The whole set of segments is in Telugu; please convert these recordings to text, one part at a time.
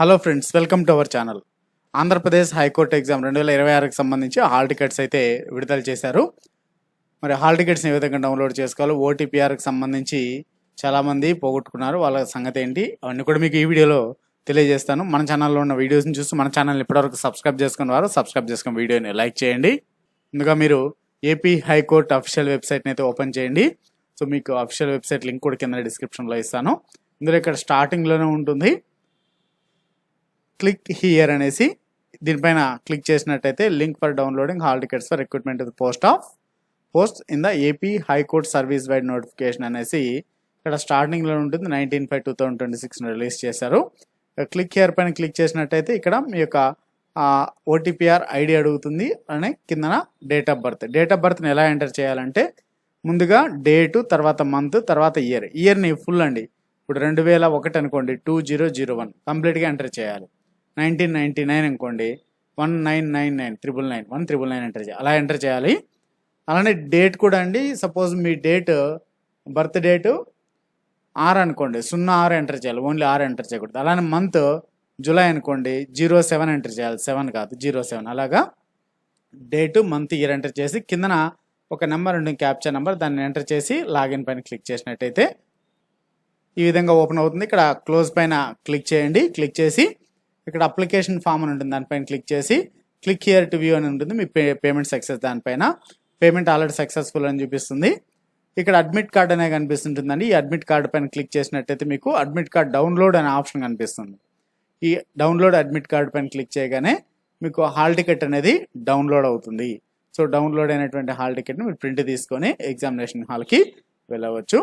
Hello friends, welcome to our channel. Andhra Pradesh high court exam 2026కి సంబంధించి హాల్ టికెట్స్ అయితే విడుదల చేశారు. మరి హాల్ టికెట్స్ని ఏ విధంగా డౌన్లోడ్ చేసుకోవాలో, ఓటీపీఆర్కి సంబంధించి చాలామంది పోగొట్టుకున్నారు. వాళ్ళ సంగతి ఏంటి అవన్నీ కూడా మీకు ఈ వీడియోలో తెలియజేస్తాను. మన ఛానల్లో ఉన్న వీడియోస్ని చూసి మన ఛానల్ని ఇప్పటివరకు సబ్స్క్రైబ్ చేసుకున్న వారు సబ్స్క్రైబ్ చేసుకున్న వీడియోని లైక్ చేయండి. ముందుగా మీరు ఏపీ హైకోర్టు అఫీషియల్ వెబ్సైట్ని అయితే ఓపెన్ చేయండి. సో మీకు అఫీషియల్ వెబ్సైట్ లింక్ కూడా కింద డిస్క్రిప్షన్లో ఇస్తాను. ఇందులో ఇక్కడ స్టార్టింగ్లోనే ఉంటుంది క్లిక్ హియర్ అనేసి, దీనిపైన క్లిక్ చేసినట్టయితే link for downloading hall tickets for recruitment post in the AP high court service wide notification అనేసి ఇక్కడ స్టార్టింగ్లో ఉంటుంది. 19/5/2026 రిలీజ్ చేశారు. క్లిక్ హియర్ పైన క్లిక్ చేసినట్టయితే ఇక్కడ మీ యొక్క ఓటీపీఆర్ ఐడి అడుగుతుంది. అలానే కిందన డేట్ ఆఫ్ బర్త్ని ఎలా ఎంటర్ చేయాలంటే, ముందుగా డేటు, తర్వాత మంత్, తర్వాత ఇయర్ని ఫుల్ అండి. ఇప్పుడు 2001 అనుకోండి, 2001 కంప్లీట్గా ఎంటర్ చేయాలి. 1999 అనుకోండి, 1999 ఎంటర్ చేయాలి. అలా ఎంటర్ చేయాలి. అలానే డేట్ కూడా అండి, సపోజ్ మీ బర్త్ డేటు 6 అనుకోండి, 06 ఎంటర్ చేయాలి. ఓన్లీ 6 ఎంటర్ చేయకూడదు. అలానే మంత్ జూలై అనుకోండి, 07 ఎంటర్ చేయాలి. 7 కాదు, 07. అలాగా డేటు, మంత్, ఇయర్ ఎంటర్ చేసి కిందన ఒక నెంబర్ ఉంటుంది, క్యాప్చర్ నెంబర్, దాన్ని ఎంటర్ చేసి లాగిన్ పైన క్లిక్ చేసినట్టయితే ఈ విధంగా ఓపెన్ అవుతుంది. ఇక్కడ క్లోజ్ పైన క్లిక్ చేయండి. క్లిక్ చేసి ఇక్కడ అప్లికేషన్ ఫామ్ అని ఉంటుంది, దానిపైన క్లిక్ చేసి క్లిక్ హియర్ టు వ్యూ అని ఉంటుంది. మీ పేమెంట్ సక్సెస్, దానిపైన పేమెంట్ ఆల్రెడీ సక్సెస్ఫుల్ అని చూపిస్తుంది. ఇక్కడ అడ్మిట్ కార్డ్ అనే కనిపిస్తుంటుందండి. ఈ అడ్మిట్ కార్డ్ పైన క్లిక్ చేసినట్టయితే మీకు అడ్మిట్ కార్డ్ డౌన్లోడ్ అనే ఆప్షన్ కనిపిస్తుంది. ఈ డౌన్లోడ్ అడ్మిట్ కార్డ్ పైన క్లిక్ చేయగానే మీకు హాల్ టికెట్ అనేది డౌన్లోడ్ అవుతుంది. సో డౌన్లోడ్ అయినటువంటి హాల్ టికెట్ని మీరు ప్రింట్ తీసుకొని ఎగ్జామినేషన్ హాల్కి వెళ్ళవచ్చు.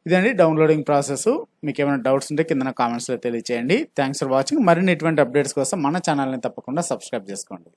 ఇదండి డౌన్లోడింగ్ ప్రాసెస్. మీకు ఏమైనా డౌట్స్ ఉంటే కింద కామెంట్స్లో తెలియచేయండి. Thanks for watching. మరిన్ని ఇటువంటి అప్డేట్స్ కోసం మన ఛానల్ని తప్పకుండా సబ్స్క్రైబ్ చేసుకోండి.